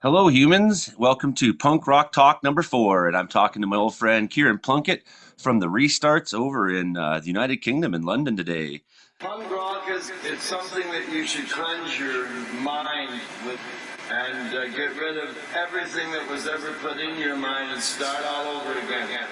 Hello, humans. Welcome to Punk Rock Talk number 4. And I'm talking to my old friend Kieran Plunkett from the Restarts over in the United Kingdom in London today. Punk rock is it's something that you should cleanse your mind with and get rid of everything that was ever put in your mind and start all over again.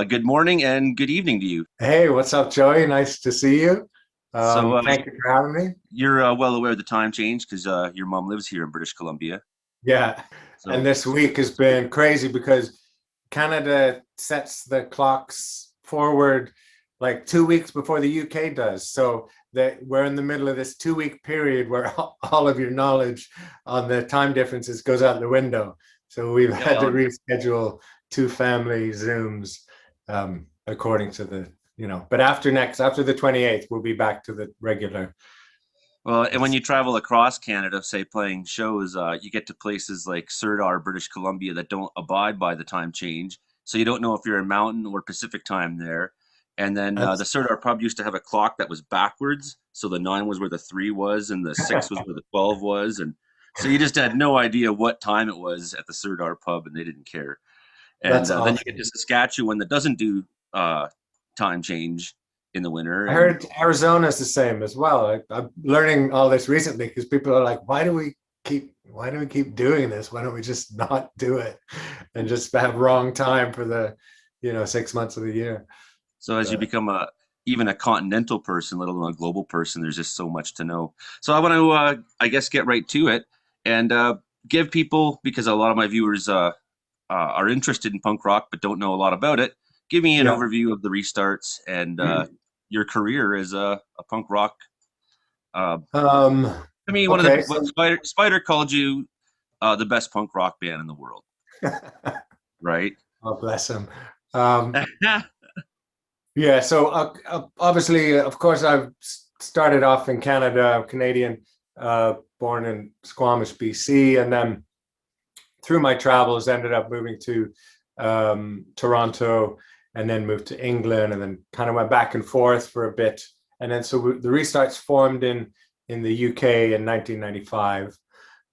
Good morning and good evening to you. Hey, what's up, Joey? Nice to see you. Thank you for having me. You're well aware of the time change because your mom lives here in British Columbia. Yeah, So, and this week has been crazy because Canada sets the clocks forward like 2 weeks before the UK does. So that we're in the middle of this 2 week period where all of your knowledge on the time differences goes out the window. So we've had to reschedule 2 family Zooms according to but after the 28th, we'll be back to the regular. Well, and when you travel across Canada, say playing shows, you get to places like Serdar, British Columbia, that don't abide by the time change. So you don't know if you're in Mountain or Pacific time there. And then the Serdar pub used to have a clock that was backwards. So the 9 was where the 3 was and the 6 was where the 12 was. And so you just had no idea what time it was at the Serdar pub and they didn't care. And awesome. Then you get to Saskatchewan that doesn't do time change in the winter. I heard Arizona's the same as well. I'm learning all this recently because people are like, why do we keep doing this? Why don't we just not do it and just have wrong time for the 6 months of the year? So as you become even a continental person, let alone a global person, there's just so much to know. So I want to, I guess, get right to it and give people, because a lot of my viewers are interested in punk rock but don't know a lot about it, give me an overview of the Restarts and your career as a punk rock. Um, I mean, one of okay, the what so Spider called you the best punk rock band in the world, right? oh, bless him. Um, yeah, so obviously, of course, I've started off in Canada, I'm Canadian, born in Squamish, BC, and then through my travels, ended up moving to Toronto, and then moved to England, and then kind of went back and forth for a bit, and then so the Restarts formed in the UK in 1995.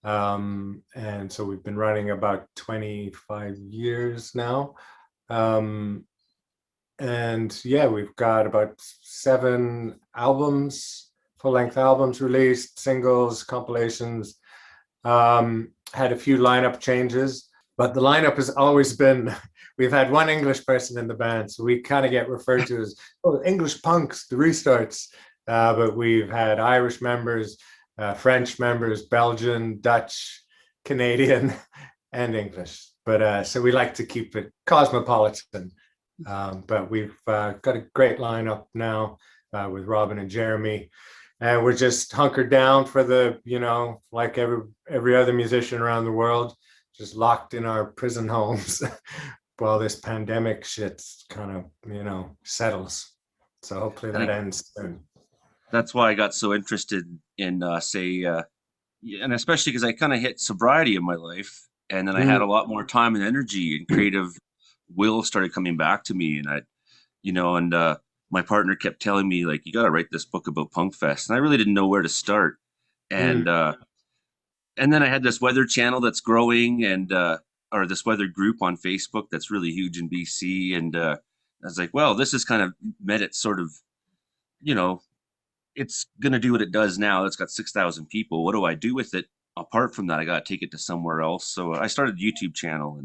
And so we've been running about 25 years now. Um, and yeah, we've got about 7 albums, full-length albums released, singles, compilations. Had a few lineup changes, but the lineup has always been, we've had one English person in the band, so we kind of get referred to as, oh, English punks, the Restarts. But we've had Irish members, French members, Belgian, Dutch, Canadian, and English. But so we like to keep it cosmopolitan. But we've got a great lineup now with Robin and Jeremy. And we're just hunkered down for the, like every other musician around the world, just locked in our prison homes while this pandemic shit kind of, settles. So hopefully that ends soon. That's why I got so interested in and especially because I kind of hit sobriety in my life, and then I had a lot more time and energy, and creative will started coming back to me, and and my partner kept telling me, like, you got to write this book about Punkfest, and I really didn't know where to start, and then I had this weather channel that's growing, and or this weather group on Facebook that's really huge in BC, and I was like, well, this is kind of met its sort of, it's going to do what it does now. It's got 6,000 people. What do I do with it? Apart from that, I got to take it to somewhere else. So I started a YouTube channel,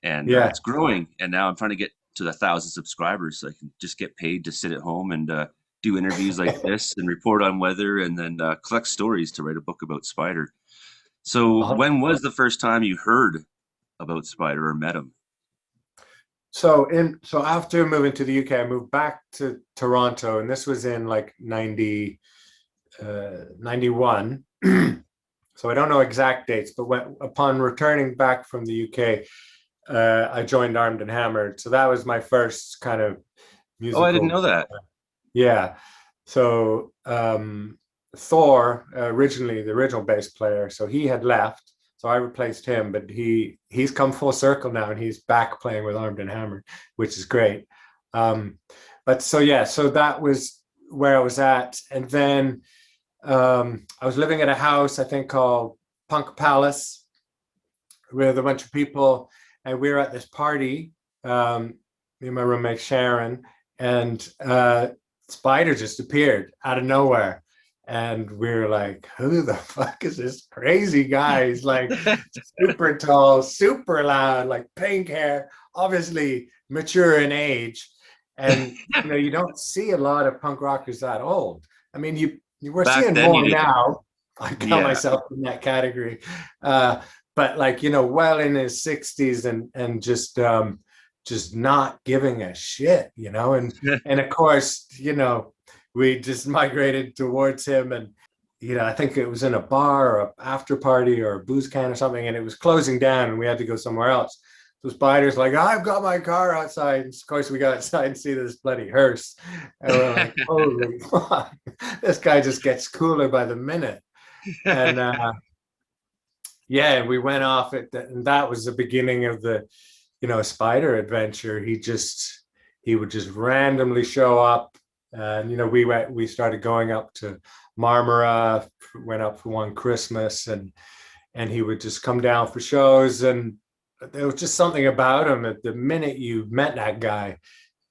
and Yeah. it's growing. And now I'm trying to get to 1,000 subscribers so I can just get paid to sit at home and do interviews like this and report on weather, and then collect stories to write a book about Spider. So when was the first time you heard about Spider or met him? So after moving to the UK, I moved back to Toronto, and this was in like 91. So I don't know exact dates, but upon returning back from the UK, I joined Armed and Hammered. So that was my first kind of musical. Oh, I didn't know that. Yeah. So Thor, originally the original bass player, so he had left. So I replaced him, but he's come full circle now, and he's back playing with Armed and Hammered, which is great. But so yeah, so that was where I was at, and then I was living at a house I think called Punk Palace with a bunch of people, and we were at this party. Me and my roommate Sharon, and Spider just appeared out of nowhere. And we were like, who the fuck is this crazy guy? He's like super tall, super loud, like pink hair, obviously mature in age. And you don't see a lot of punk rockers that old. I mean, we're Back seeing then more now. I count Yeah. myself in that category. But like, well in his 60s and just not giving a shit, and of course, we just migrated towards him, and I think it was in a bar or an after party or a booze can or something, and it was closing down and we had to go somewhere else. So Spider's like, I've got my car outside. And of course we got outside and see this bloody hearse, and we're like, holy fuck, this guy just gets cooler by the minute. And yeah, and we went off it, and that was the beginning of the Spider adventure. He would just randomly show up. And we started going up to Marmara, went up for one Christmas, and he would just come down for shows, and there was just something about him. At the minute you met that guy,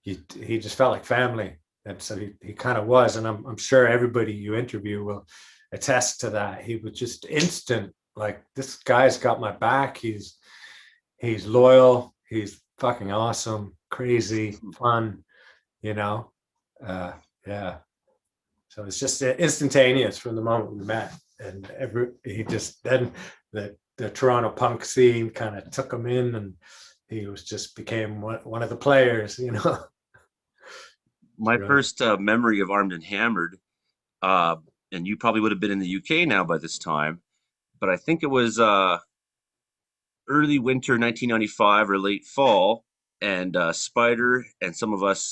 he just felt like family, and so he kind of was. And I'm sure everybody you interview will attest to that. He was just instant, like, this guy's got my back. He's loyal. He's fucking awesome, crazy, fun, yeah. So it's just instantaneous from the moment we met, and then the Toronto punk scene kind of took him in, and he became one of the players. My Right. first memory of Armed and Hammered, uh, and you probably would have been in the UK now by this time, but I think it was early winter 1995 or late fall, and Spider and some of us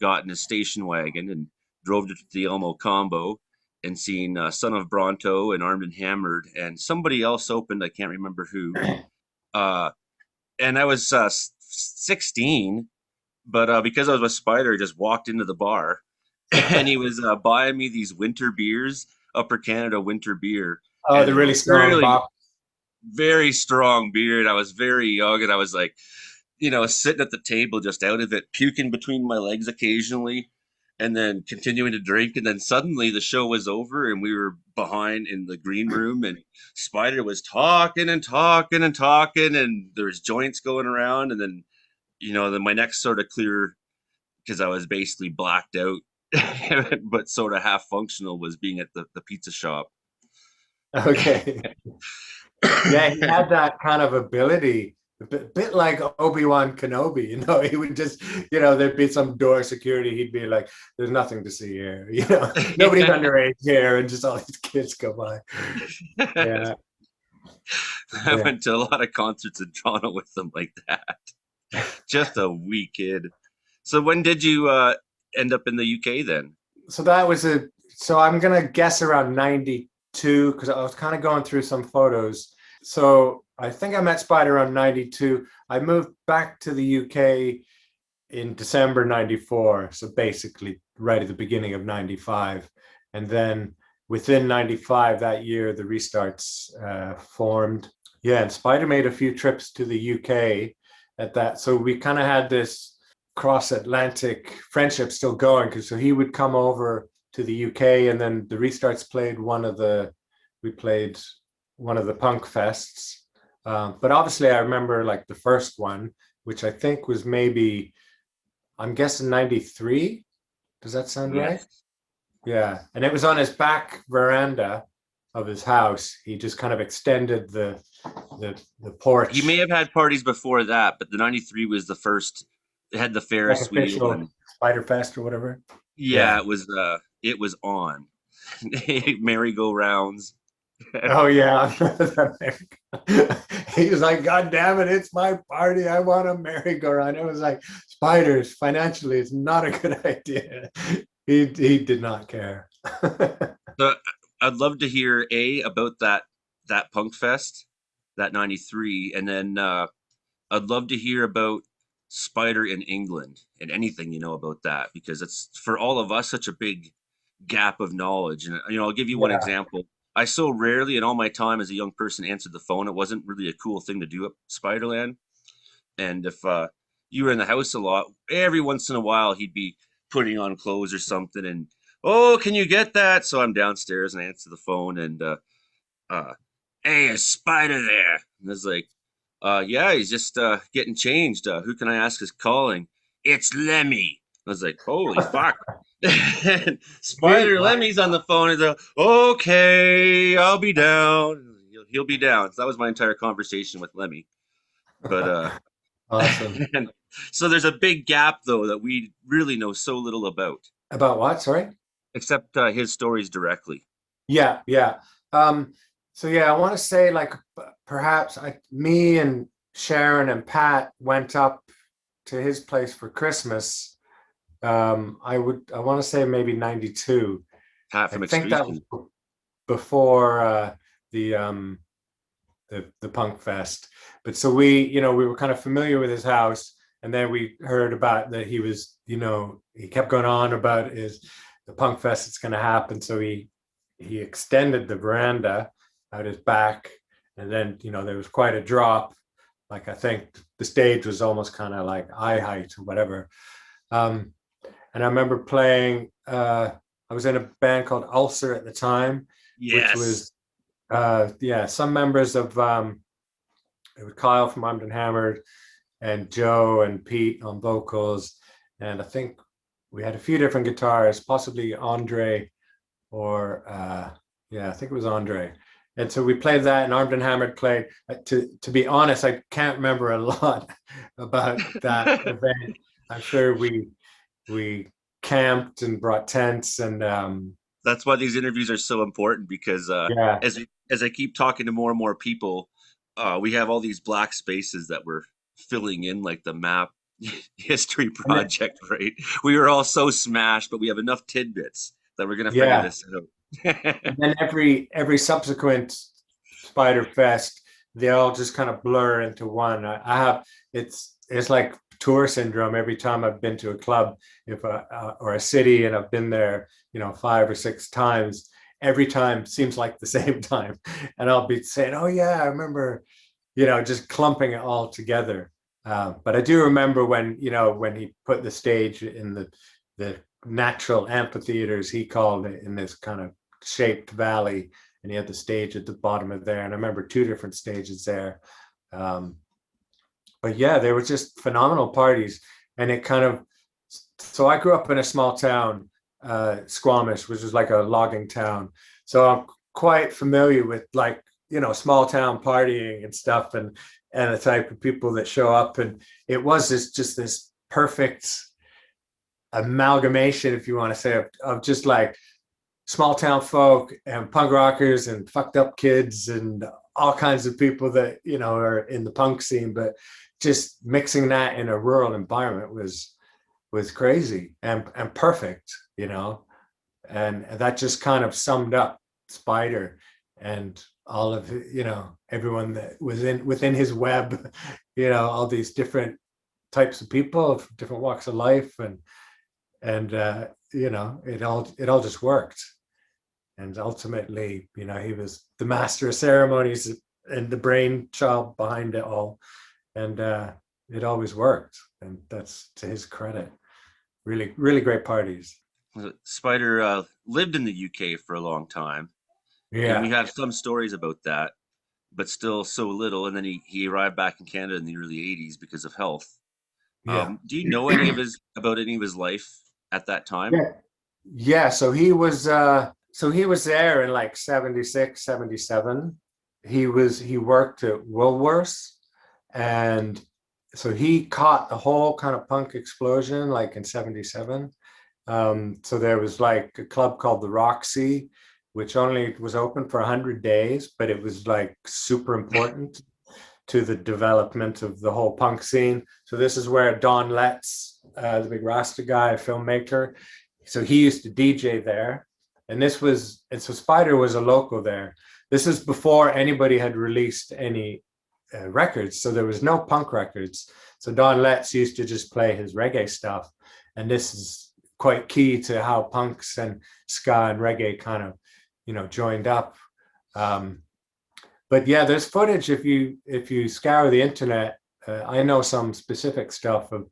got in a station wagon and drove to the Elmo Combo and seen Son of Bronto and Armed and Hammered, and somebody else opened. I can't remember who. Uh, and I was 16, but because I was with Spider, I just walked into the bar, and he was buying me these winter beers, Upper Canada winter beer, Oh, and the they really were strong really box. very strong beer. And I was very young, and I was like, sitting at the table just out of it, puking between my legs occasionally, and then continuing to drink. And then suddenly the show was over, and we were behind in the green room, and Spider was talking and talking and talking, and there was joints going around. And then, then my next sort of clear, because I was basically blacked out, but sort of half functional, was being at the pizza shop. Okay. Yeah, he had that kind of ability, a bit like Obi-Wan Kenobi, he would just, there'd be some door security, he'd be like, there's nothing to see here, nobody's underage here, and just all these kids go by. Yeah, I yeah. went to a lot of concerts in Toronto with them like that. Just a wee kid. So when did you end up in the UK then? So so I'm gonna guess around 92, because I was kind of going through some photos. So I think I met Spider around 92. I moved back to the UK in December 94. So basically right at the beginning of 95. And then within 95, that year, the restarts formed. Yeah, and Spider made a few trips to the UK at that. So we kind of had this cross-Atlantic friendship still going, because so he would come over to the UK, and then the restarts played we played one of the punk fests. But obviously I remember like the first one, which I think was maybe, I'm guessing 93. Does that sound right? Yes. Yeah. And it was on his back veranda of his house. He just kind of extended the He may porch, have had parties before that, but the 93 was the first. It had the like Ferris wheel, official and Spider Fest or whatever. yeah, Yeah. it was on. Merry-go-rounds. Oh yeah. He was like, God damn it, it's my party. I want a merry-go-round. It was like, spiders, financially, it's not a good idea. He did not care. So I'd love to hear about that Punk Fest, that 93, and then I'd love to hear about Spider in England and anything you know about that, because it's for all of us such a big gap of knowledge. And I'll give you one Yeah. example. I so rarely in all my time as a young person answered the phone. It wasn't really a cool thing to do at Spiderland. And if you were in the house a lot, every once in a while he'd be putting on clothes or something, and oh, can you get that? So I'm downstairs and I answer the phone, and uh, hey, is Spider there? And I was like, yeah, he's just getting changed. Who can I ask is calling? It's Lemmy. I was like, holy fuck. And Sweet. Spider Lemmy's on the phone. He's like, okay, I'll be down. He'll be down. So that was my entire conversation with Lemmy. But Awesome. and so there's a big gap though that we really know so little about, About what? Sorry? except his stories directly. Yeah, yeah. So yeah, I want to say like perhaps me and Sharon and Pat went up to his place for Christmas. I want to say maybe 92. Pat I from think that was Excretion. before the the Punk Fest. But so we were kind of familiar with his house, and then we heard about that he was, he kept going on about the Punk Fest that's going to happen. So he extended the veranda out his back, and then there was quite a drop. Like I think the stage was almost kind of like eye height or whatever. Um, and I remember playing. I was in a band called Ulcer at the time, which Yes. was yeah, some members of it was Kyle from Armed and Hammered, and Joe and Pete on vocals, and I think we had a few different guitars, possibly Andre or yeah, I think it was Andre. And so we played that, and Armed and Hammered played. To be honest, I can't remember a lot about that event. I'm sure we camped and brought tents and That's why these interviews are so important because yeah. as I keep talking to more and more people, we have all these black spaces that we're filling in, like the map history And then, project, right? We were all so smashed, but we have enough tidbits that we're gonna figure yeah. this out. And then every subsequent Spider Fest, they all just kind of blur into one. I have it's like tour syndrome every time I've been to a club, if or a city, and I've been there, 5 or 6 times. Every time seems like the same time, and I'll be saying, "Oh yeah, I remember," just clumping it all together. But I do remember when he put the stage in the natural amphitheaters, he called it, in this kind of shaped valley, and he had the stage at the bottom of there. And I remember two different stages there. Um, but yeah, they were just phenomenal parties. And it kind of, so I grew up in a small town, Squamish, which is like a logging town. So I'm quite familiar with, like, small town partying and stuff, and the type of people that show up. And it was just this perfect amalgamation, if you want to say, of just like small town folk and punk rockers and fucked up kids and all kinds of people that are in the punk scene, but just mixing that in a rural environment was crazy and perfect, and that just kind of summed up Spider and all of everyone that was within his web, all these different types of people of different walks of life, and it all just worked. And ultimately, he was the master of ceremonies and the brainchild behind it all, and it always worked, and that's to his credit. Really, really great parties. Spider lived in the UK for a long time, and we Yeah, have some stories about that, but still so little. And then he arrived back in Canada in the early '80s because of health. yeah, Do you know any of his life at that time? yeah, yeah. So he was there in like 76, 77. He worked at Woolworths, and so he caught the whole kind of punk explosion like in 77. So there was like a club called the Roxy, which only was open for 100 days, but it was like super important to the development of the whole punk scene. So this is where Don Letts, the big Rasta guy, filmmaker, so he used to DJ there. And so Spider was a local there. This is before anybody had released any records. So there was no punk records. So Don Letts used to just play his reggae stuff. And this is quite key to how punks and ska and reggae kind of, joined up. Um, but yeah, there's footage if you scour the internet. I know some specific stuff of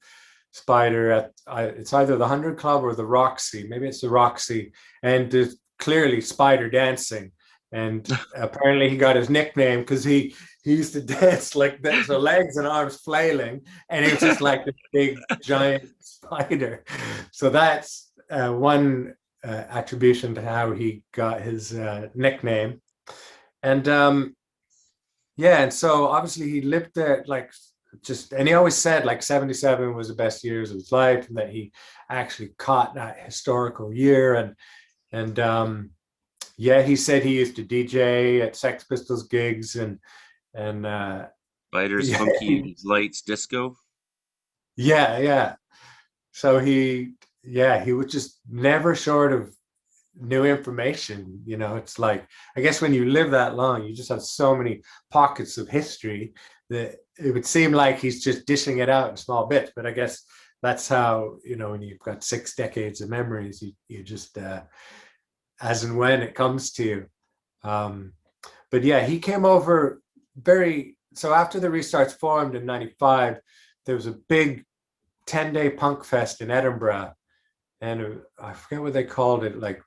Spider at it's either the 100 Club or the Roxy. Maybe it's the Roxy, and there's clearly Spider dancing. And apparently he got his nickname because he used to dance like that, so legs and arms flailing, and it was just like this big giant spider. So that's one attribution to how he got his nickname. And yeah, and so obviously he lived there like and he always said like 77 was the best years of his life, and that he actually caught that historical year. And yeah, he said he used to DJ at Sex Pistols gigs, and Spider's yeah, Funky Lights Disco. yeah, yeah. So he was just never short of new information. It's like, I guess when you live that long, you just have so many pockets of history that it would seem like he's just dishing it out in small bits. But I guess that's how, when you've got 6 decades of memories, you just as and when it comes to you. Um, but yeah, he came over so after the Restarts formed in 95, there was a big 10-day punk fest in Edinburgh. And I forget what they called it, like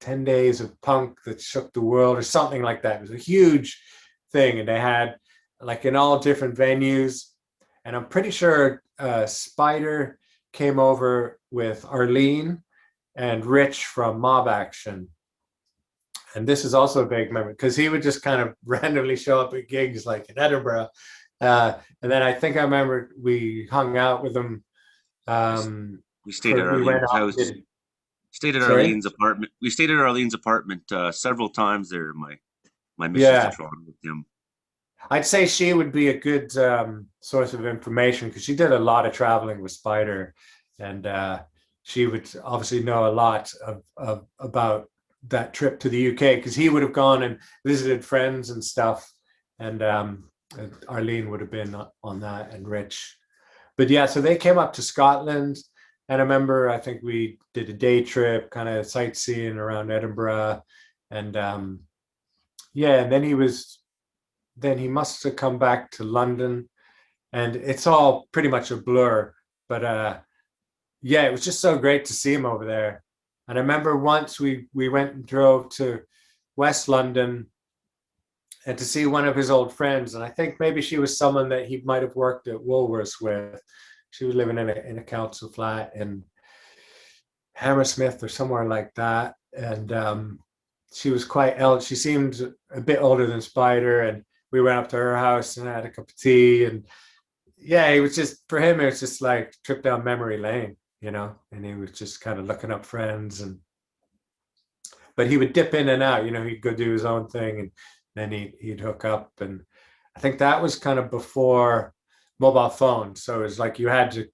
10 days of punk that shook the world or something like that. It was a huge thing. And they had like in all different venues. And I'm pretty sure Spider came over with Arlene and Rich from Mob Action. And this is also a big memory because he would just kind of randomly show up at gigs like in Edinburgh. And then I think I remember we hung out with him. We We stayed at we went Arlene's up. house. Stayed at Sorry. Arlene's apartment. We stayed at Arlene's apartment several times there. My missions to Yeah, Toronto with him. I'd say she would be a good source of information because she did a lot of traveling with Spider, and she would obviously know a lot of about that trip to the UK because he would have gone and visited friends and stuff, and Arlene would have been on that, and Rich. But yeah, so they came up to Scotland, and I remember I think we did a day trip, kind of sightseeing around Edinburgh, and yeah, and then he must have come back to London, and it's all pretty much a blur. But yeah, it was just so great to see him over there. And I remember once we went and drove to West London and to see one of his old friends, and I think maybe she was someone that he might have worked at Woolworths with. She was living in a council flat in Hammersmith or somewhere like that, and she was quite old. She seemed a bit older than Spider, and we went up to her house and had a cup of tea. And yeah, it was just for him. It was just like trip down memory lane, you know. And he was just kind of looking up friends, and but he would dip in and out. You know, he'd go do his own thing, and then he'd hook up. And I think that was kind of before mobile phones, so it was like you had to,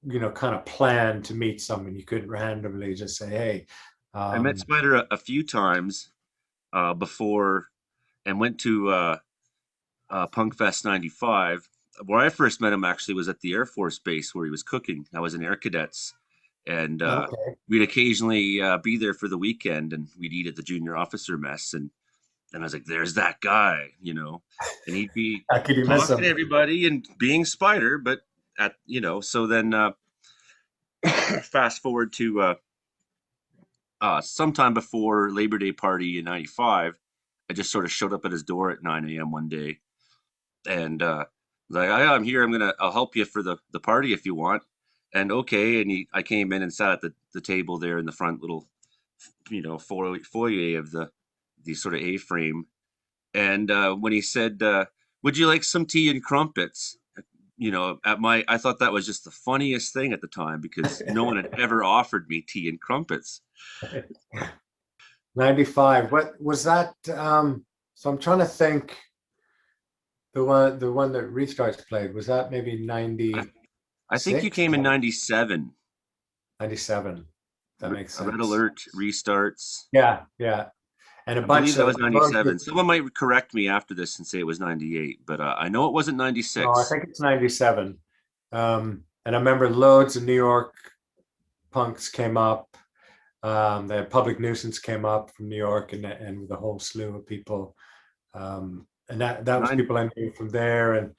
you know, kind of plan to meet someone. You couldn't randomly just say, "Hey." I met Um, Spider a few times before and went to Punkfest '95. Where I first met him actually was at the Air Force Base where he was cooking. I was in Air Cadets, and okay, we'd occasionally be there for the weekend, and we'd eat at the junior officer mess. And I was like, "There's that guy," you know, and he'd be how could you miss talking to him? everybody and being Spider, but at so then fast forward to sometime before Labor Day party in '95, I just sort of showed up at his door at 9 a.m. one day, and like, I'm here. I'll help you for the party if you want. And okay, and I came in and sat at the table there in the front little, foyer of the sort of A-frame. And when he said, "Would you like some tea and crumpets?" I thought that was just the funniest thing at the time because no one had ever offered me tea and crumpets. 95. What was that? So I'm trying to think. The one that Restarts played, was that maybe I, I think you 96? came in '97. 97. That makes A red sense. alert restarts. Yeah, yeah. And a I believe bunch that of was '97. Someone might correct me after this and say it was '98, but I know it wasn't no, I '96. think it's 97. And I remember loads of New York punks came up. The Public Nuisance came up from New York, and with a whole slew of people. And that was Nine. people I knew from there, and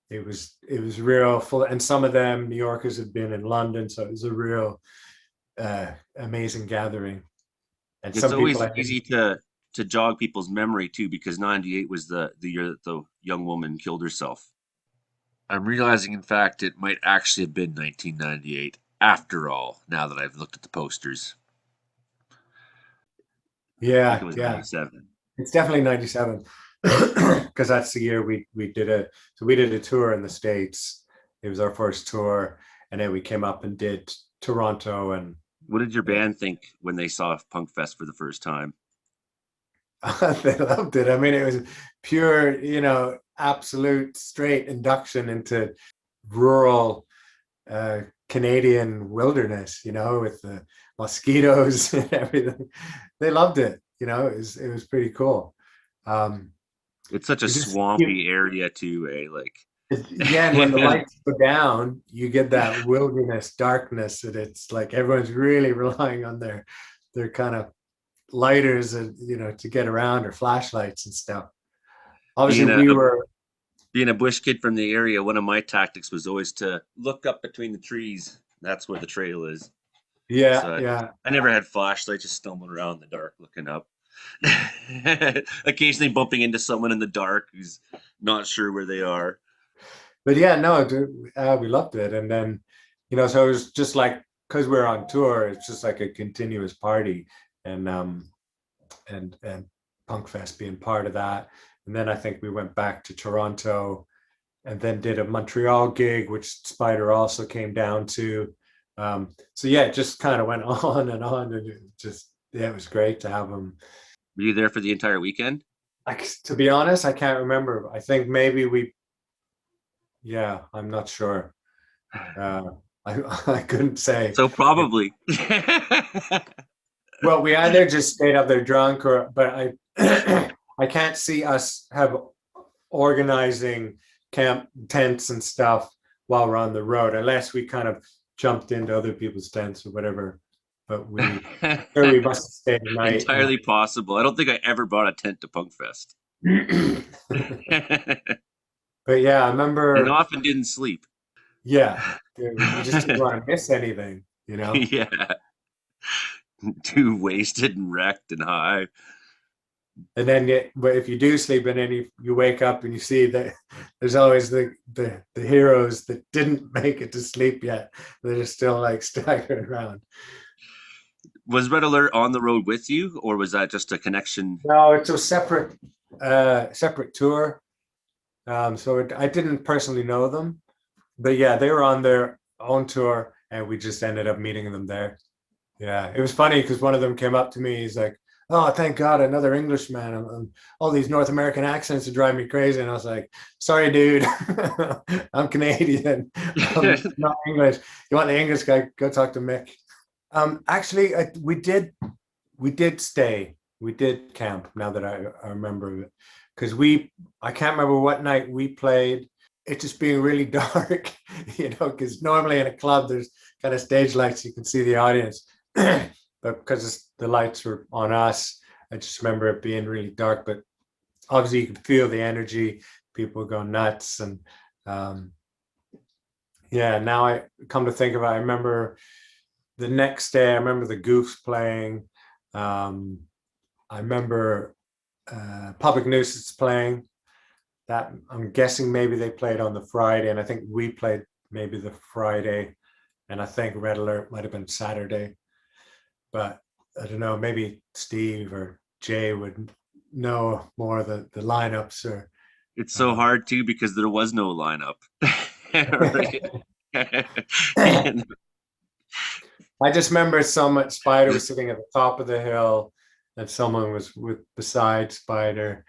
it was real full. And some of them New Yorkers had been in London, so it was a real amazing gathering. And It's some people always I knew. easy to jog people's memory too, because '98 was the year that the young woman killed herself. I'm realizing, in fact, it might actually have been 1998 after all. Now that I've looked at the posters, I think it Yeah, was yeah, '97. it's definitely 97 because that's the year we did a tour in the States. It was our first tour, and then we came up and did Toronto, and What did your yeah, band think when they saw Punk Fest for the first time? they loved it. I mean, it was pure, absolute straight induction into rural Canadian wilderness, with the mosquitoes and everything. They loved it. It was pretty cool. Um, It's such a it just swampy area too, eh? yeah, and when the lights go down, you get that wilderness darkness, and it's like everyone's really relying on their kind of lighters and to get around, or flashlights and stuff. Obviously, being a, we a were. being a bush kid from the area, one of my tactics was always to look up between the trees. That's where the trail is. Yeah, So yeah. I never had flashlights, just stumbling around in the dark looking up. Occasionally bumping into someone in the dark who's not sure where they are. But yeah, no, we loved it. And then, so it was just like, because we're on tour, it's just like a continuous party, and and Punkfest being part of that. And then I think we went back to Toronto, and then did a Montreal gig, which Spider also came down to. So yeah, it just kind of went on, and it just yeah, it was great to have him. Were you there for the entire weekend? Like to be honest, I can't remember. I think maybe we, yeah, I'm not sure. Uh, I I couldn't say. So probably. Well, we either just stayed up there drunk, or but I I can't see us have organizing camp tents and stuff while we're on the road, unless we kind of jumped into other people's tents or whatever. But we sure we must have stayed a night. Entirely possible. I don't think I ever brought a tent to Punkfest. But yeah, I And remember. often didn't sleep. Yeah, you just didn't want to miss anything, you know. Yeah. Too wasted and wrecked and high. And then, but if you do sleep and then you wake up and you see that there's always the heroes that didn't make it to sleep yet, that are still like staggering around. Was Red Alert on the road with you, or was that just a connection? No, it's a separate tour. I didn't personally know them, but yeah, they were on their own tour, and we just ended up meeting them there. Yeah, it was funny because one of them came up to me. He's like, "Oh, thank God, another Englishman. All these North American accents are driving me crazy." And I was like, "Sorry, dude, I'm Canadian. I'm not English. You want the English guy? Go talk to Mick." Actually, we did stay. We did camp. Now that I remember it, because I can't remember what night we played. It just being really dark, because normally in a club there's kind of stage lights, you can see the audience. But because the lights were on us, I just remember it being really dark. But obviously, you could feel the energy. People go nuts, and um, yeah. Now I come to think about, it, I remember the next day. I remember the Goofs playing. Um, I remember Public Nuisance playing. That I'm guessing maybe they played on the Friday, and I think we played maybe the Friday, and I think Red Alert might have been Saturday. But I don't know, maybe Steve or Jay would know more of the lineups or It's so um, hard too because there was no lineup. And I just remember someone Spider was sitting at the top of the hill and someone was beside Spider,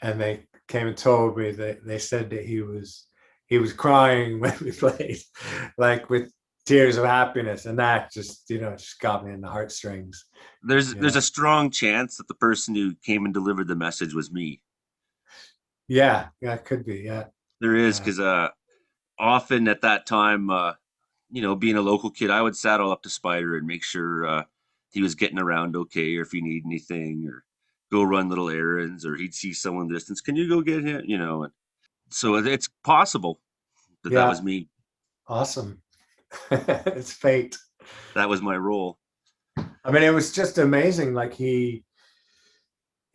and they came and told me that they said that he was crying when we played, like with tears of happiness, and that just got me in the heartstrings. there's a strong chance that the person who came and delivered the message was me. Yeah, yeah, it could be, yeah. There is Uh, because often at that time, being a local kid, I would saddle up to Spider and make sure he was getting around okay, or if he need anything, or go run little errands, or he'd see someone in the distance. Can you go get him? So it's possible that that yeah, was me. awesome. It's fate. That was my role. I mean, it was just amazing. Like he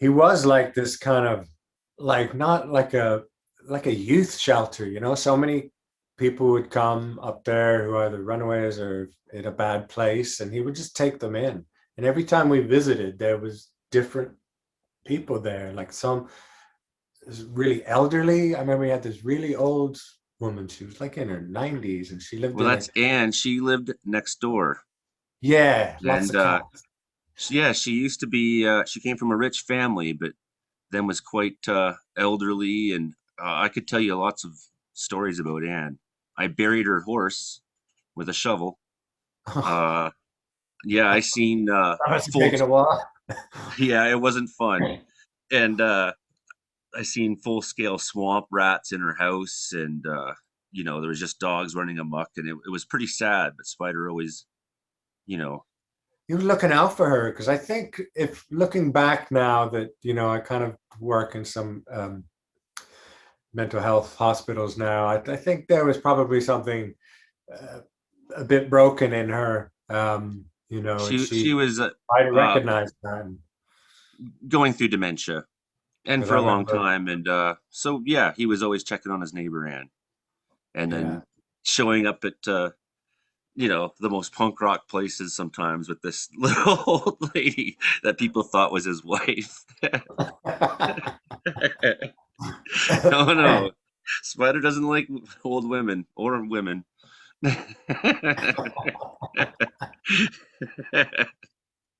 was like this kind of, like, not like a youth shelter, so many people would come up there who are either runaways or in a bad place, and he would just take them in. And every time we visited, there was different people there, like some really elderly. I remember we had this really old woman. She was like in her 90s, and she lived Well, in that's a, Anne. She lived next door, yeah, lots and of cats. yeah, she used to be. She came from a rich family, but then was quite elderly, and I could tell you lots of stories about Anne. I buried her horse with a shovel. Uh, yeah, I seen That must have full. taken a while. Yeah, it wasn't fun, and I seen full scale swamp rats in her house, and there was just dogs running amok, and it was pretty sad. But Spider always, you know, You were looking out for her, because I think, if looking back now that I kind of work in some mental health hospitals now, I think there was probably something uh, a bit broken in her, and she she was I uh, recognized that going through dementia, and because for I a long remember, time, and so yeah, he was always checking on his neighbor Ann, and yeah. then showing up at the most punk rock places sometimes with this little old lady that people thought was his wife. No, no, Spider doesn't like old women or women.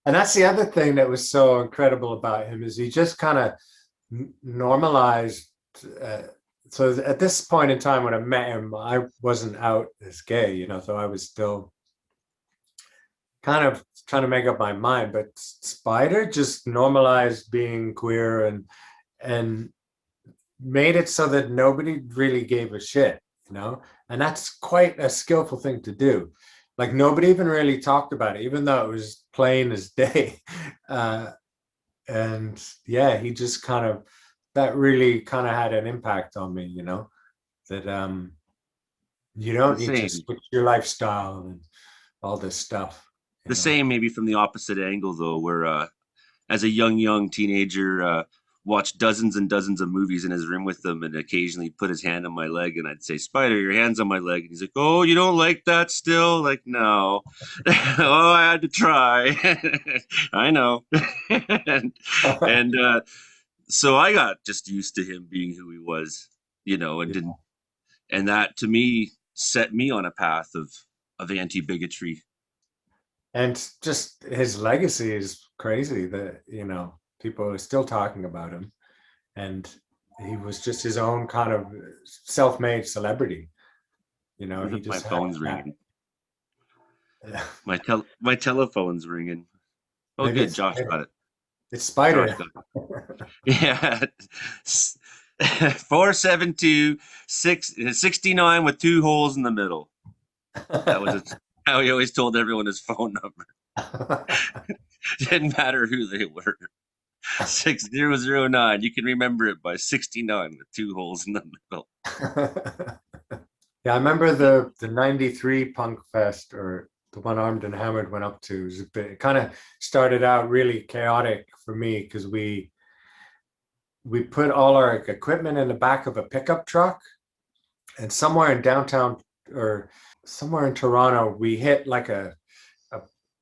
And that's the other thing that was so incredible about him is he just kind of normalized. Uh, so at this point in time when I met him, I wasn't out as gay, so I was still kind of trying to make up my mind. But Spider just normalized being queer and made it so that nobody really gave a shit. And that's quite a skillful thing to do. Like nobody even really talked about it, even though it was plain as day. Uh, and yeah, he just kind of that really kind of had an impact on me, that you The don't need to same. switch your lifestyle and all this stuff, you The know. same, maybe from the opposite angle though, where as a young teenager, watched dozens and dozens of movies in his room with them, and occasionally put his hand on my leg, and I'd say, "Spider, your hand's on my leg," and he's like, "Oh, you don't like that still?" Like, no. Oh, I had to try. I know. and and so I got just used to him being who he was, and didn't, and that to me set me on a path of anti-bigotry. And just his legacy is crazy that, people are still talking about him. And he was just his own kind of self-made celebrity. He My just had phone's that. ringing. My telephone's ringing. Oh, Maybe good. it's Josh got Spider. it. It's Josh Spider. got it. Yeah. 472 69 with two holes in the middle. That was how he always told everyone his phone number. Didn't matter who they were. 6009. You can remember it by 69 with two holes in the middle. Yeah, I remember the '93 Punk Fest, or the one Armed and Hammered went up to. It kind of started out really chaotic for me because we put all our equipment in the back of a pickup truck, and somewhere in downtown or somewhere in Toronto, we hit like a,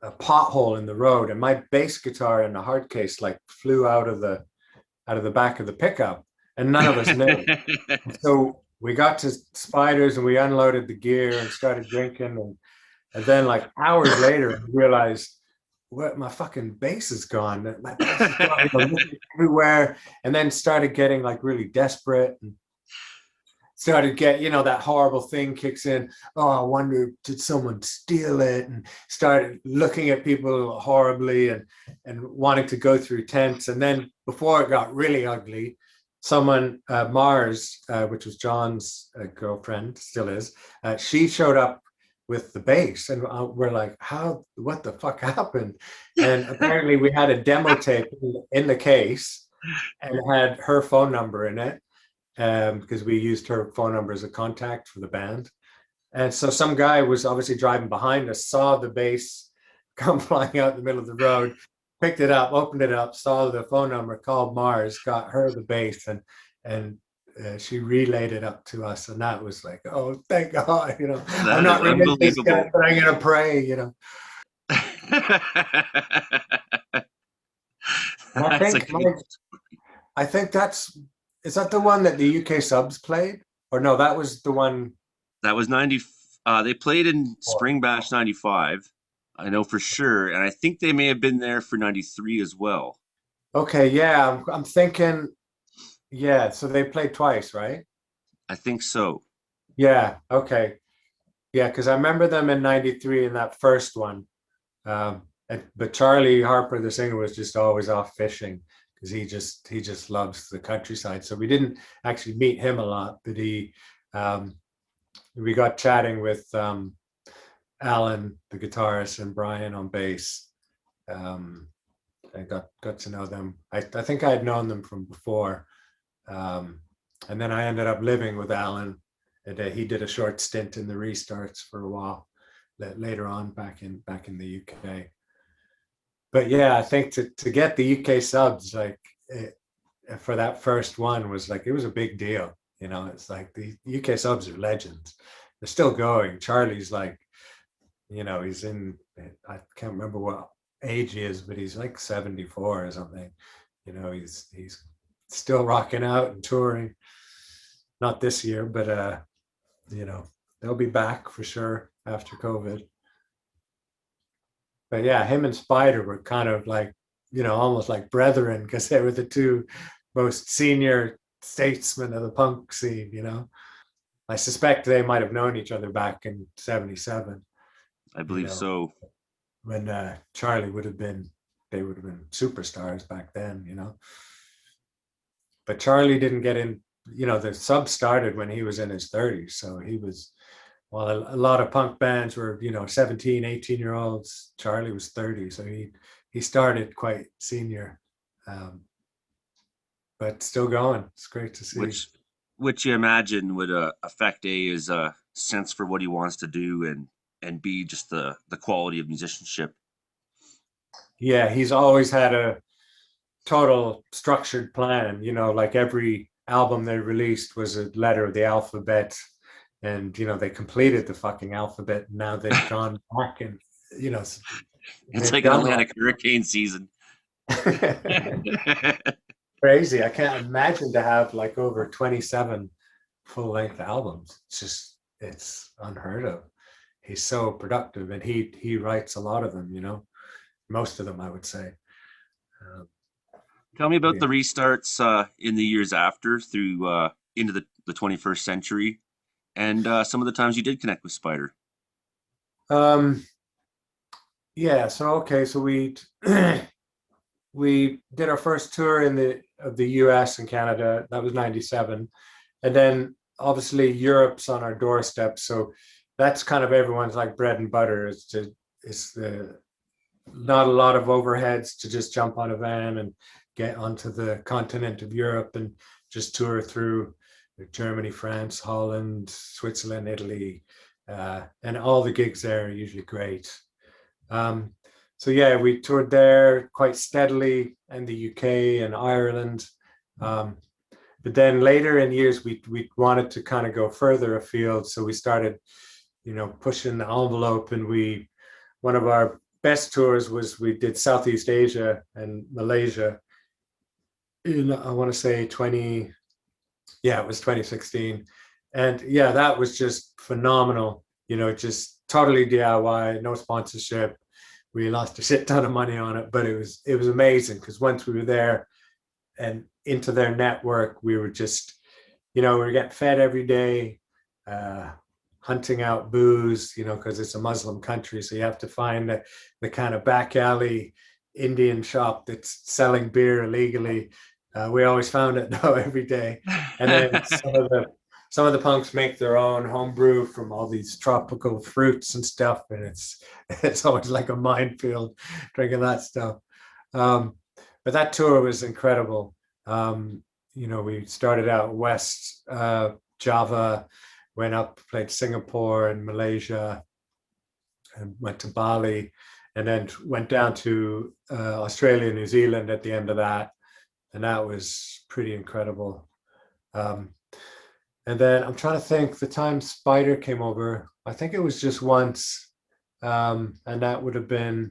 a pothole in the road, and my bass guitar in the hard case like flew out of the back of the pickup, and none of us knew. So we got to Spiders and we unloaded the gear and started drinking, and then like hours later we realized what my fucking bass is gone. My bass is gone, looking everywhere, and then started getting like really desperate and started get that horrible thing kicks in. Oh, I wonder, did someone steal it? And started looking at people horribly and wanting to go through tents. And then before it got really ugly, someone, Mars, which was John's girlfriend, still is, she showed up with the bass, and we're like, what the fuck happened? And apparently we had a demo tape in the case and had her phone number in it, because we used her phone number as a contact for the band. And so some guy was obviously driving behind us, saw the bass come flying out in the middle of the road, picked it up, opened it up, saw the phone number, called Mars, got her the bass, and she relayed it up to us. And that was like, oh, thank God, I'm That is not religious, guy, unbelievable. but I'm going to pray. And I That's a think, good. Mike, I think is that the one that the UK subs played? Or no, that was the one. That was 90. They played in Spring Bash 95. I know for sure. And I think they may have been there for 93 as well. Okay, yeah, I'm thinking, yeah, so they played twice, right? I think so. Yeah, okay. Yeah, because I remember them in '93 in that first one. But Charlie Harper, the singer, was just always off fishing because he just loves the countryside. So we didn't actually meet him a lot, but um, we got chatting with Alan, the guitarist, and Brian on bass. Um, I got to know them. I think I had known them from before. Um, and then I ended up living with Alan, and he did a short stint in the Restarts for a while later on back in the UK. But yeah, I think to get the UK subs like for that first one was like it was a big deal. It's like the UK subs are legends. They're still going. Charlie's like, he's in. I can't remember what age he is, but he's like 74 or something. He's still rocking out and touring. Not this year, but you know. they'll be back for sure after COVID. But yeah, him and Spider were kind of like, almost like brethren because they were the two most senior statesmen of the punk scene. I suspect they might have known each other back in '77, I you believe know, so. when Charlie they would have been superstars back then. But Charlie didn't get in, the sub started when he was in his 30s. So he was, well, a lot of punk bands were, 17, 18-year-olds. Charlie was 30. So he started quite senior, but still going. It's great to see. Which you imagine would affect his sense for what he wants to do, and B, just the quality of musicianship. Yeah, he's always had a total structured plan, like every album they released was a letter of the alphabet, and they completed the fucking alphabet. Now they've gone back and you know It's they've like an done Atlantic hurricane season. crazy. I can't imagine to have like over 27 full-length albums. It's unheard of. He's so productive, and he writes a lot of them, most of them, I would say. Tell me about Yeah. the restarts in the years after through into the 21st century, and some of the times you did connect with Spider. um yeah, so okay, so we we did our first tour of the US and Canada. That was '97. And then obviously Europe's on our doorstep. So that's kind of everyone's like bread and butter, is the not a lot of overheads to just jump on a van and get onto the continent of Europe and just tour through Germany, France, Holland, Switzerland, Italy, and all the gigs there are usually great. Um, so yeah, we toured there quite steadily, in the UK and Ireland. Um, but then later in years, we wanted to kind of go further afield, so we started, pushing the envelope, and one of our best tours was we did Southeast Asia and Malaysia in, I want to say, it was 2016, and yeah, that was just phenomenal. Just totally DIY, no sponsorship. We lost a shit ton of money on it, but it was amazing because once we were there and into their network, we were just, we were getting fed every day, uh, hunting out booze, because it's a Muslim country. So you have to find the kind of back alley Indian shop that's selling beer illegally. We always found it though every day. And then some of the punks make their own homebrew from all these tropical fruits and stuff, and it's always like a minefield drinking that stuff. Um, but that tour was incredible. We started out west, Java, went up, played Singapore and Malaysia, and went to Bali, and then went down to Australia, New Zealand at the end of that, and that was pretty incredible. And then I'm trying to think, the time Spider came over, I think it was just once, and that would have been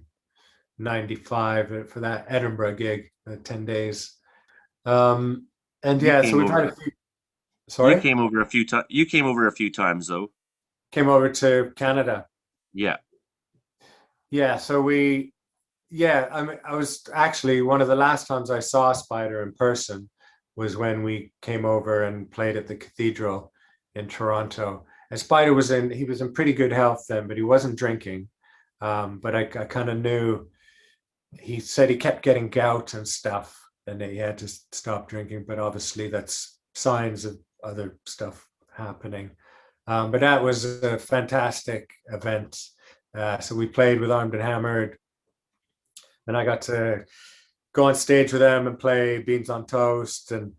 '95 for that Edinburgh gig, 10 days. And You yeah, so came we've had over. a few, You sorry, came over a few times. You came over a few times though. came over to Canada. Yeah. Yeah, so I mean, I was actually, one of the last times I saw Spider in person was when we came over and played at the Cathedral in Toronto. And Spider he was in pretty good health then, but he wasn't drinking. But I kind of knew, he said he kept getting gout and stuff, and he had to stop drinking, but obviously that's signs of other stuff happening. But that was a fantastic event. So we played with Armed and Hammered, and I got to go on stage with them and play Beans on Toast, and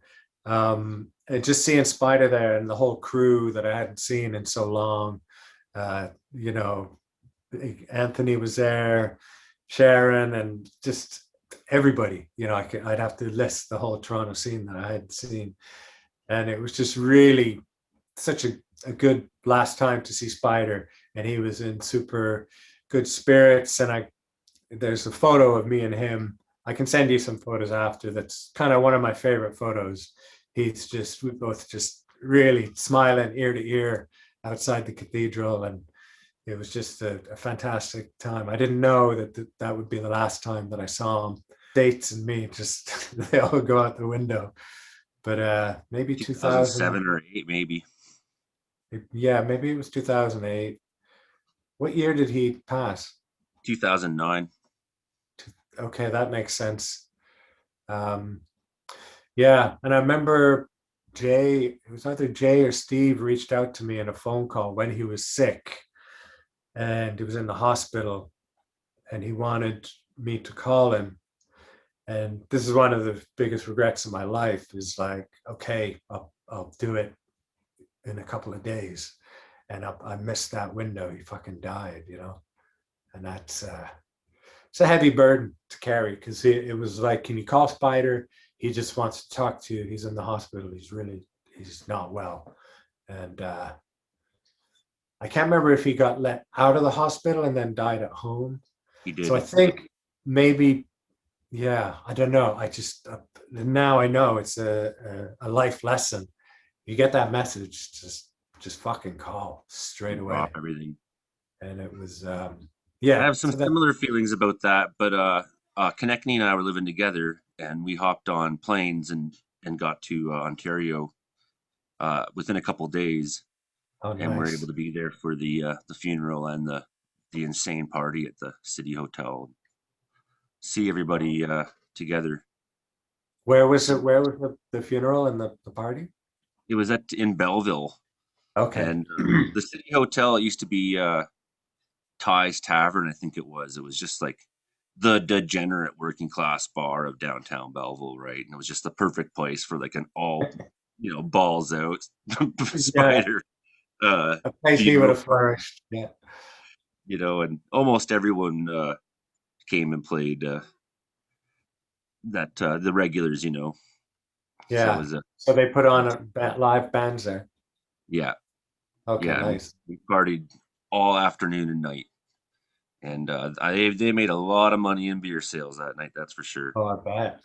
just seeing Spider there and the whole crew that I hadn't seen in so long. Uh, you know, Anthony was there, Sharon, and just everybody. I'd have to list the whole Toronto scene that I hadn't seen, and it was just really such a good last time to see Spider, and he was in super good spirits. And there's a photo of me and him. I can send you some photos after. That's kind of one of my favorite photos. We both just really smiling ear to ear, outside the cathedral, and it was just a fantastic time. I didn't know that would be the last time that I saw him. Dates and me just they all go out the window. But maybe 2000, 2007 or 8, maybe. yeah, maybe it was 2008. What year did he pass? 2009. Okay, that makes sense. Um, yeah, and I remember it was either Jay or Steve reached out to me in a phone call when he was sick and he was in the hospital, and he wanted me to call him. And this is one of the biggest regrets of my life is like, okay, I'll do it in a couple of days. And I missed that window. He fucking died, and that's it's a heavy burden to carry because it was like, can you call Spider? He just wants to talk to you. He's in the hospital. He's not well. And I can't remember if he got let out of the hospital and then died at home. He did. So I think maybe, yeah, I don't know. I just, now I know it's a life lesson. You get that message, just fucking call straight away. Drop everything. And it was, I yeah. have some So that, similar feelings about that, but Konechny and I were living together, and we hopped on planes and got to Ontario within a couple days, oh, and we're able nice. to be there for the funeral and the insane party at the City Hotel. See everybody together. Where was So it? Where was the funeral and the party? it was in Belleville, Okay. and the City Hotel. It used to be Ty's Tavern, I think it was. It was just like the degenerate working class bar of downtown Belleville, right? And it was just the perfect place for like an all, balls out Yeah, spider a place he would funeral have party, flourished. Yeah. and almost everyone came and played that the regulars, So it Yeah. was a So they put on nice, live bands there. yeah, Okay, yeah. nice. We partied all afternoon and night, and they made a lot of money in beer sales that night. That's for sure. Oh, I bet.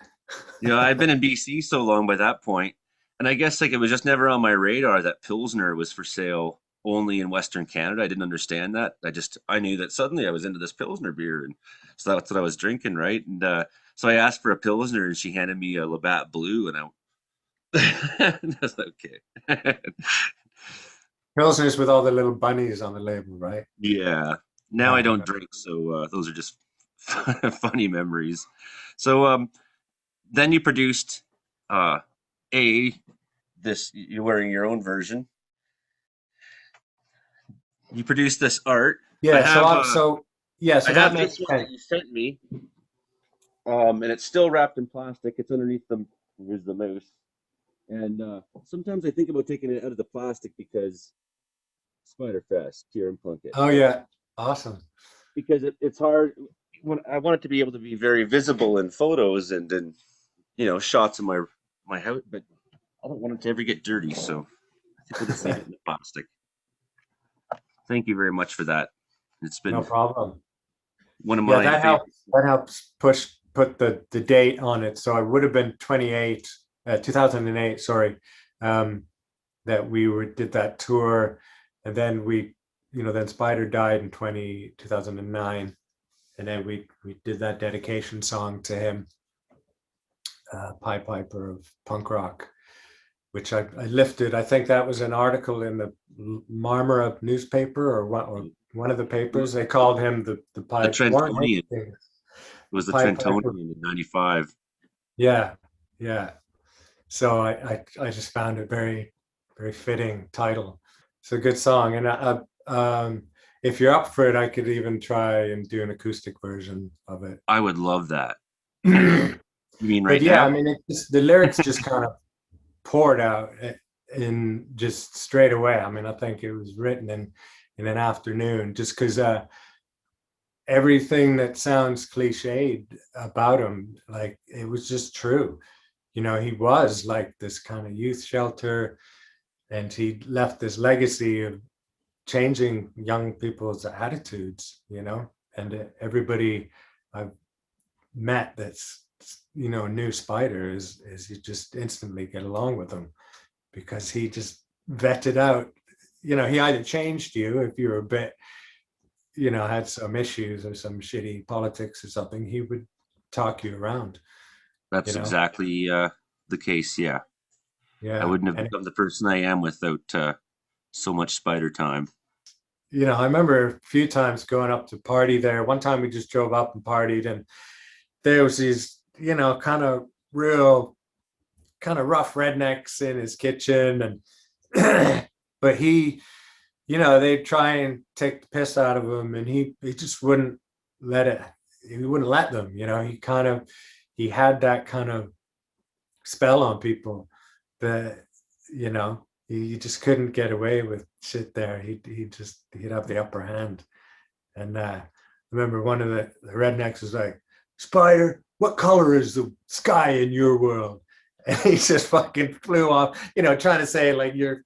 I've been in BC so long by that point, and I guess like it was just never on my radar that Pilsner was for sale only in Western Canada. I didn't understand that. I knew that suddenly I was into this Pilsner beer, and so that's what I was drinking, right? And so I asked for a Pilsner, and she handed me a Labatt Blue, and I was like, okay. Pilsners with all the little bunnies on the label, right? Yeah. Now I Yeah. don't drink, so those are just funny memories. So then you produced uh, a you're wearing your own version. You produced this art. I Yeah. So have I so yeah. I So that have makes this one sense. that you sent me, and it's still wrapped in plastic. It's underneath the Here's the mouse. And sometimes I think about taking it out of the plastic because Spiderfest, Kieran Plunkett. Oh yeah. Awesome. Because it's hard. When I want it to be able to be very visible in photos and shots of my house, but I don't want it to ever get dirty. So I think we'll just leave it in the plastic. Thank you very much for that. It's No been problem. one of Yeah, my that favorite. helps. That helps put the date on it. So it would have been 2008, sorry, that did that tour. And then then Spider died in 2009. And then we did that dedication song to him, Pied Piper of punk rock, which I lifted. I think that was an article in the Marmara newspaper or one of the papers. They called him the The pipe Warren Trentonian. It Hastings, was the Pied Piper. Trentonian in '95. Yeah, yeah. So I just found it very, very fitting title. It's a good song, and if you're up for it, I could even try and do an acoustic version of it. I would love that. But You mean right yeah, I now? mean, the lyrics just kind of poured out in just straight away. I mean, I think it was written in an afternoon, just because everything that sounds cliched about him, like it was just true. He was like this kind of youth shelter, and he left this legacy of changing young people's attitudes, and everybody I've met that's, new Spider is you just instantly get along with him because he just vetted out, he either changed you if you were a bit, had some issues or some shitty politics or something, he would talk you around, you That's know? exactly the case. Yeah, I Yeah. wouldn't have And, become the person I am without so much spider time. I remember a few times going up to party there. One time we just drove up and partied, and there was these, kind of rough rednecks in his kitchen. And, but they'd try and take the piss out of him, and he just wouldn't let it, he wouldn't let them, he had that kind of spell on people that he just couldn't get away with shit there. He'd have the upper hand. And I remember one of the rednecks was like, "Spider, what color is the sky in your world?" And he just fucking flew off, trying to say like you're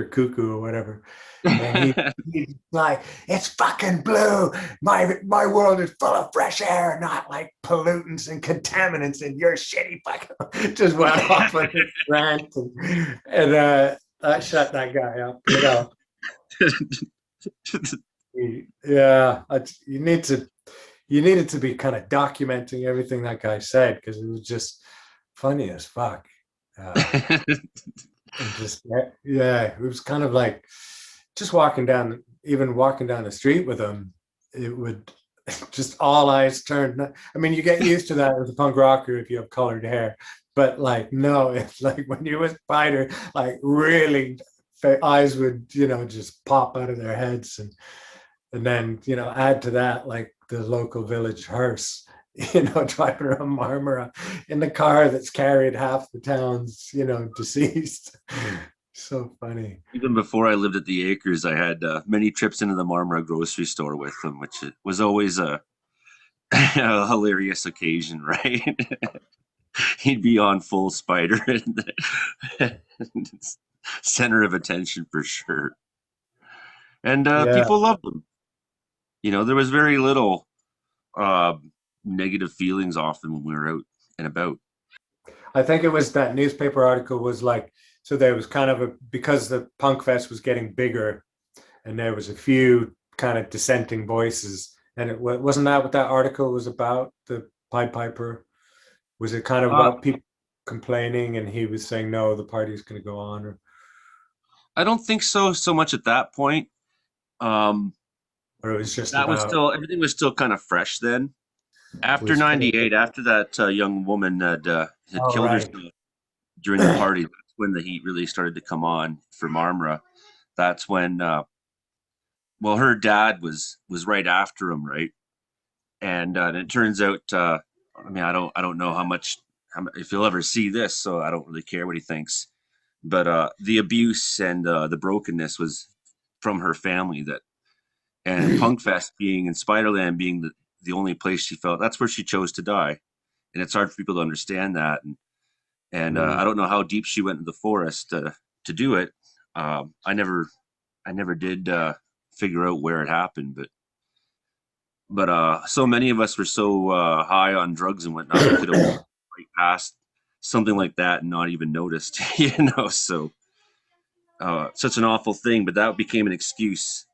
cuckoo or whatever. And he's like, "It's fucking blue. My world is full of fresh air, not like pollutants and contaminants, and your shitty fucking," just went off on his rant. And that shut that guy up. Yeah, you needed to be kind of documenting everything that guy said, because it was just funny as fuck. And just, yeah, it was kind of like just walking down the street with him, it would just all eyes turned. I mean, you get used to that as a punk rocker if you have colored hair, but like, no, it's like when you're with Spider, like really eyes would, just pop out of their heads. And then, add to that, like the local village hearse, driving around Marmora in the car that's carried half the town's, deceased. So funny. Even before I lived at the Acres, I had many trips into the Marmora grocery store with him, which was always a hilarious occasion, right? He'd be on full spider and center of attention for sure. And Yeah. people loved him. There was very little uh, negative feelings often when we were out and about. I think it was that newspaper article was like, so there was kind of because the Punkfest was getting bigger, and there was a few kind of dissenting voices. And it wasn't that what that article was about, the Pied Piper? Was it kind of Uh, about people complaining and he was saying, no, the party's going to go on? I don't think so much at that point. Um, Or it was just that was about, still everything was still kind of fresh then. After was kind of, '98, after that young woman had oh, killed right. herself during the party, that's when the heat really started to come on for Marmora. That's when, well, her dad was right after him, right? And it turns out, I mean, I don't know if he'll ever see this, so I don't really care what he thinks. But the abuse and the brokenness was from her family. And Punkfest being in Spiderland being the only place she felt, that's where she chose to die. And it's hard for people to understand that. And I Mm. don't know how deep she went into the forest to do it. I never did figure out where it happened, but so many of us were so high on drugs and whatnot, we could have walked right past something like that and not even noticed, So such an awful thing, but that became an excuse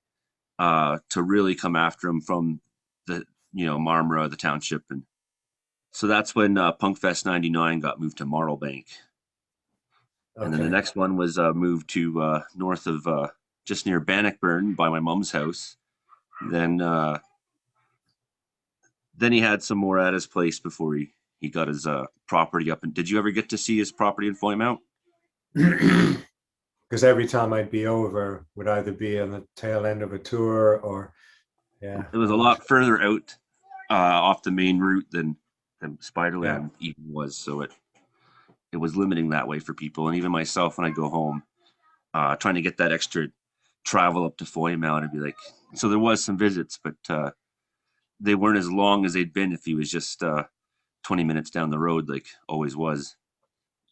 to really come after him from the Marmora, the township, and so that's when Punkfest '99 got moved to Marlbank, and then the Okay. next one was moved to north of just near Bannockburn by my mom's house. Then then he had some more at his place before he got his property up. And did you ever get to see his property in Foymount? Because every time I'd be over would either be on the tail end of a tour or, yeah, It was a I was, lot further out off the main route than yeah. Spiderland even was, so it was limiting that way for people. And even myself, when I go home, trying to get that extra travel up to Foymount and be like, so there was some visits, but they weren't as long as they'd been if he was just 20 minutes down the road, like always was.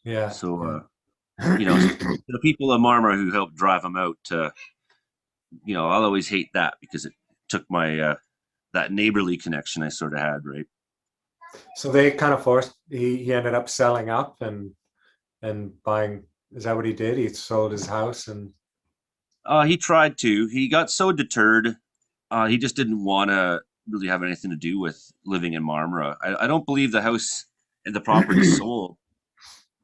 Yeah. So, Yeah. the people of Marmara who helped drive him out, I'll always hate that because it took my that neighborly connection I sort of had, right? So they kind of forced, he ended up selling up and buying, is that what he did? He sold his house and He tried to. He got so deterred. He just didn't want to really have anything to do with living in Marmora. I don't believe the house and the property sold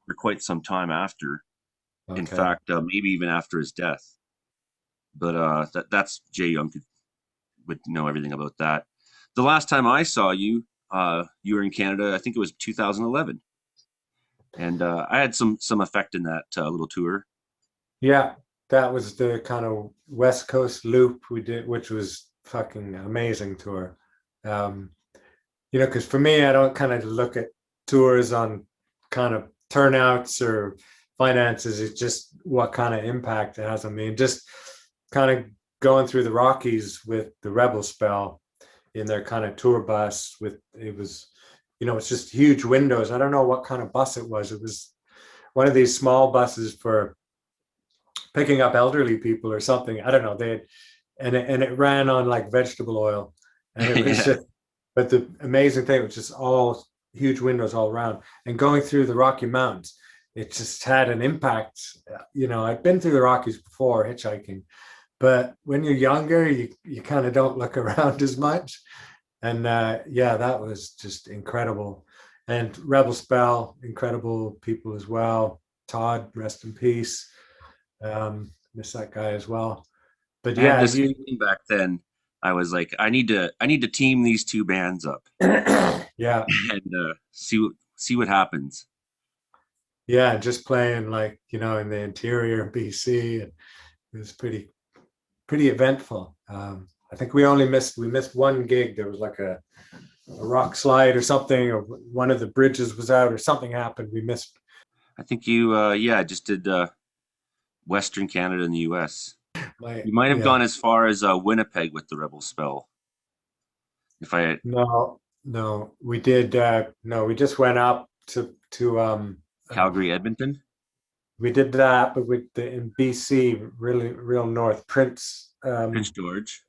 for quite some time after. In Okay. fact, maybe even after his death. But that's Jay Young would know everything about that. The last time I saw you, you were in Canada. I think it was 2011, and I had some effect in that little tour. Yeah, that was the kind of West Coast loop we did, which was fucking amazing tour. Um, because for me, I don't kind of look at tours on kind of turnouts or finances. It's just what kind of impact it has on me. And just kind of going through the Rockies with the Rebel Spell in their kind of tour bus with it was, it's just huge windows. I don't know what kind of bus it was. It was one of these small buses for picking up elderly people or something. I don't know. And it ran on like vegetable oil, and it was Yeah, just. But the amazing thing was just all huge windows all around, and going through the Rocky Mountains, it just had an impact. I'd been through the Rockies before hitchhiking, but when you're younger, you kind of don't look around as much. And yeah, that was just incredible. And Rebel Spell, incredible people as well. Todd, rest in peace. Miss that guy as well. But I had yeah, this you feeling back then. I was like, I need to team these two bands up yeah, and see what happens. yeah, just playing like, in the interior of BC. And it was pretty eventful. I think we missed one gig. There was like a rock slide or something, or one of the bridges was out or something happened. We missed I think you, yeah, just did Western Canada and the U.S. my You might have yeah. gone as far as Winnipeg with the Rebel Spell. If I No, no, we did no, we just went up Calgary, Edmonton, we did that, but with the in BC, really real north, Prince George.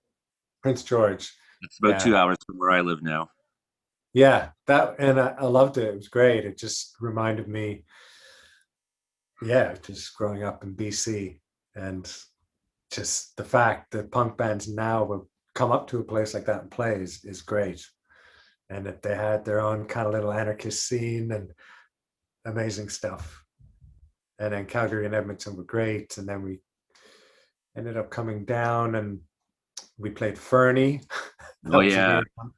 Prince George. It's about Yeah. 2 hours from where I live now. Yeah, that and I loved it. It was great. It just reminded me, yeah, just growing up in BC and just the fact that punk bands now will come up to a place like that and play is great. And that they had their own kind of little anarchist scene and amazing stuff. And then Calgary and Edmonton were great. And then we ended up coming down and we played Fernie. Oh That was a yeah, weird one.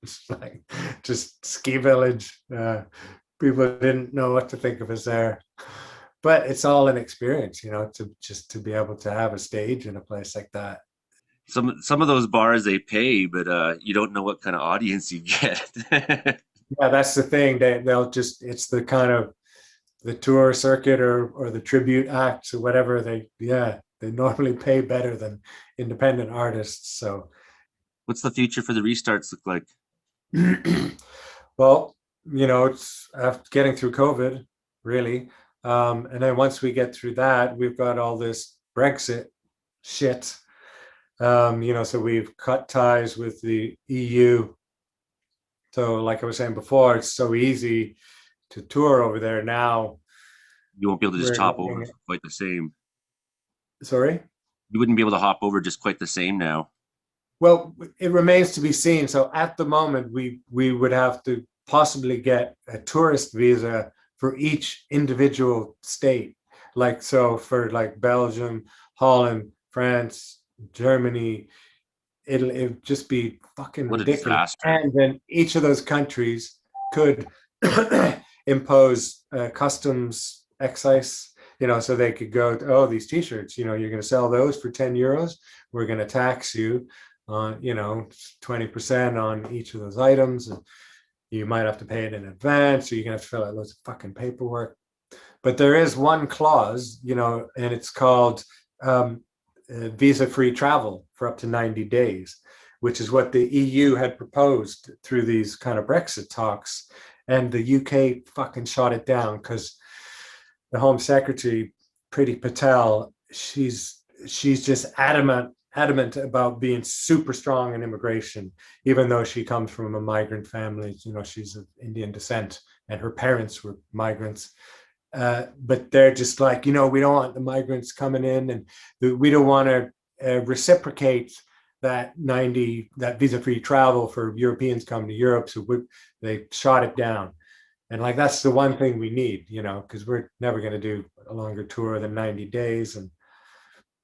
It's like just ski village. People didn't know what to think of us there, but it's all an experience, to be able to have a stage in a place like that. some of those bars they pay, but you don't know what kind of audience you get. Yeah, that's the thing. They'll just it's the kind of the tour circuit or the tribute acts or whatever. They normally pay better than independent artists. So What's the future for the restarts look like? well, it's after getting through COVID, really. And then once we get through that, we've got all this Brexit shit. So we've cut ties with the EU. So, like I was saying before, it's so easy to tour over there now. You won't be able to just We're hop over looking quite the same. sorry. You wouldn't be able to hop over just quite the same now. Well, it remains to be seen. So at the moment, we would have to possibly get a tourist visa for each individual state. Like so for like Belgium, Holland, France, Germany, it'd just be fucking What a ridiculous. disaster. And then each of those countries could impose customs excise, so they could go, oh, these t-shirts, you're going to sell those for 10 euros. We're going to tax you on, 20% on each of those items. And you might have to pay it in advance, or you're going to have to fill out loads of fucking paperwork. But there is one clause, and it's called visa-free travel for up to 90 days, which is what the EU had proposed through these kind of Brexit talks. And the UK fucking shot it down because the Home Secretary, Priti Patel, she's just adamant about being super strong in immigration, even though she comes from a migrant family. She's of Indian descent and her parents were migrants. but they're just like, we don't want the migrants coming in, and we don't want to reciprocate that visa-free travel for Europeans coming to Europe. So they shot it down. And like, that's the one thing we need, because we're never going to do a longer tour than 90 days.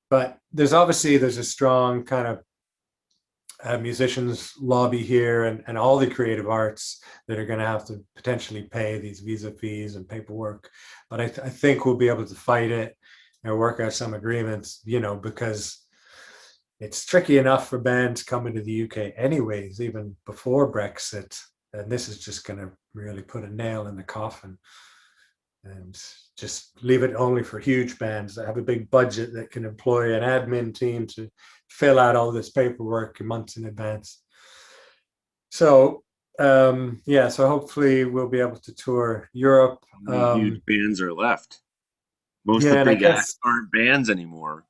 But there's a strong kind of musicians lobby here, and all the creative arts that are going to have to potentially pay these visa fees and paperwork. But I think we'll be able to fight it and work out some agreements, because it's tricky enough for bands coming to the UK anyways, even before Brexit. And this is just going to really put a nail in the coffin, and just leave it only for huge bands that have a big budget that can employ an admin team to fill out all this paperwork months in advance. So so hopefully we'll be able to tour Europe. Huge bands are left. Most of the big acts aren't bands anymore.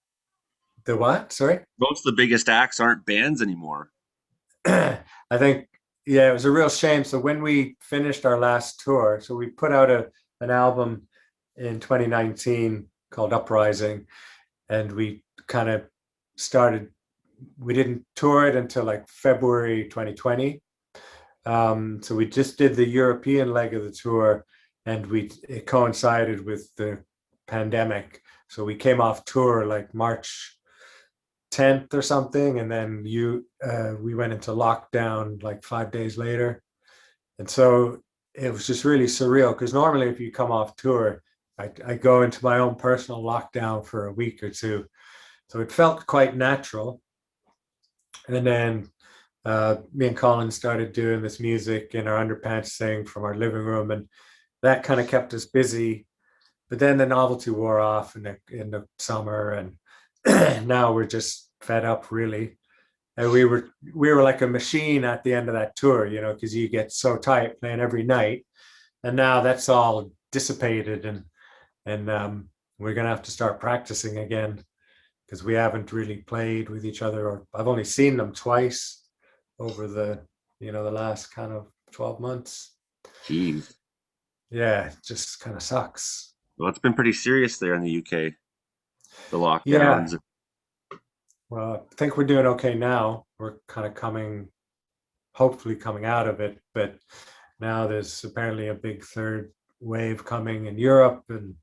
The what? Sorry? Most of the biggest acts aren't bands anymore. I think, it was a real shame. So when we finished our last tour, so we put out an album in 2019 called Uprising, and we kind of we didn't tour it until like February 2020. So we just did the European leg of the tour, and it coincided with the pandemic. So we came off tour like March 10th or something, and then we went into lockdown like 5 days later. And so it was just really surreal, because normally if you come off tour, I go into my own personal lockdown for a week or two. So it felt quite natural. And then me and Colin started doing this music in our underpants thing from our living room, and that kind of kept us busy. But then the novelty wore off in the summer, and now we're just fed up, really. And we were like a machine at the end of that tour, because you get so tight playing every night. And now that's all dissipated, and we're gonna have to start practicing again, because we haven't really played with each other, or I've only seen them twice over the last kind of 12 months. Jeez. Yeah, it just kind of sucks. Well, it's been pretty serious there in the UK, the lockdowns. Yeah. Well, I think we're doing okay now. We're kind of hopefully coming out of it, but now there's apparently a big third wave coming in Europe, and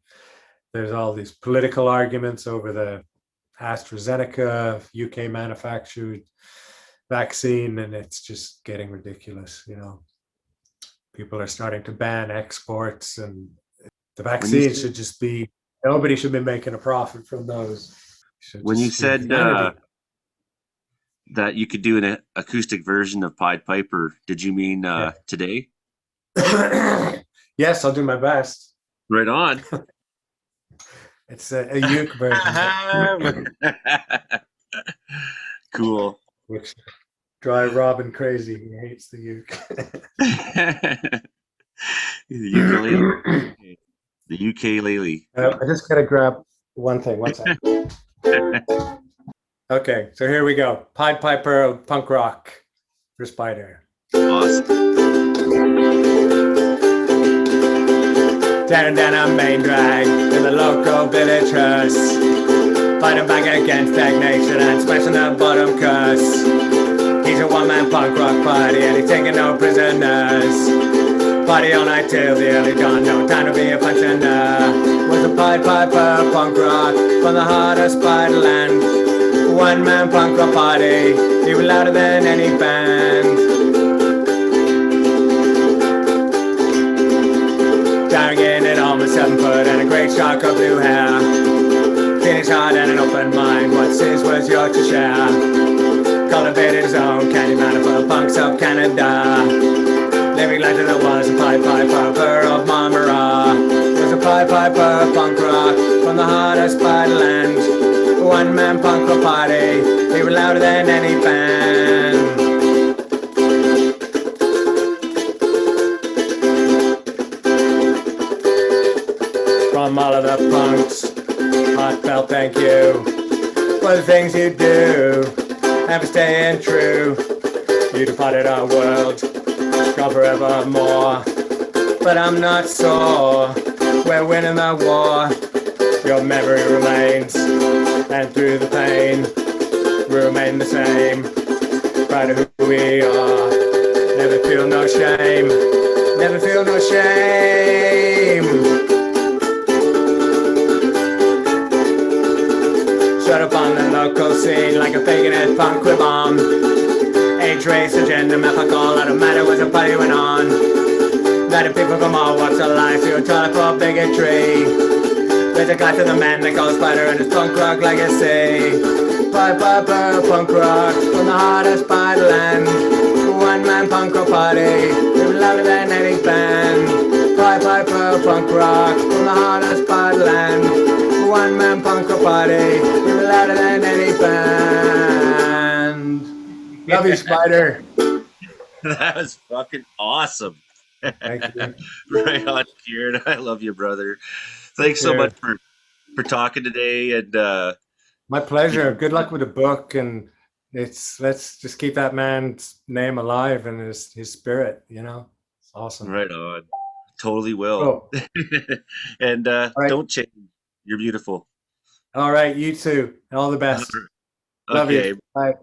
there's all these political arguments over the AstraZeneca UK manufactured vaccine, and it's just getting ridiculous. People are starting to ban exports, and the vaccine should just be, nobody should be making a profit from those. When you said that you could do an acoustic version of Pied Piper, did you mean today? Yes, I'll do my best. Right on. It's a uke version. Cool. Which drive Robin crazy. He hates the uke. The ukulele. The ukulele. I just gotta grab one thing. One second. Okay, so here we go. Pied Piper of punk rock for Spider. Awesome. Tearing down our main drag in the local village hearse, fighting back against stagnation and smashing the bottom curse. He's a one-man punk rock party and he's taking no prisoners. Party all night till the early dawn, no time to be a pensioner. Was a Pied Piper punk rock from the heart of Spiderland. One-man punk rock party, he was louder than any band. Darrigan at almost 7 foot and a great shock of blue hair. Teenage heart and an open mind, what's his was yours to share. Cultivated his own candy man for the punks of Canada. Living legend that was a Pied Piper of Marmara. Was a Pied Piper punk rock from the heart of Spiderland. One-man punk rock party, he was louder than any band. From all of the punks, heartfelt thank you for the things you do and for staying true. You departed our world, gone forevermore, but I'm not sore. We're winning the war. Your memory remains, and through the pain, we remain the same. Proud of who we are. Never feel no shame. Never feel no shame. Shut up on the local scene like a pagan punk with bomb. Age, race, agenda, mythical, I don't matter what the party went on. Letting people from all walks of life feel trying for bigotry. There's a guy to the man that goes spider and his punk rock legacy. Punk rock from the hardest part of the land. One man punk rock party, even louder than any band. Punk rock from the hardest part of the land. One man punk rock party, even louder than any band. Love you, Spider. That was fucking awesome. Thank you. Right on, Kieran. I love you, brother. Thanks so much Cheers. for talking today, and My you pleasure. know, Good luck with the book, and let's just keep that man's name alive and his spirit. It's awesome. right on. Totally will. Cool. And All right. don't change. You're beautiful. All right. You too. All the best. Love you. Okay. Bye.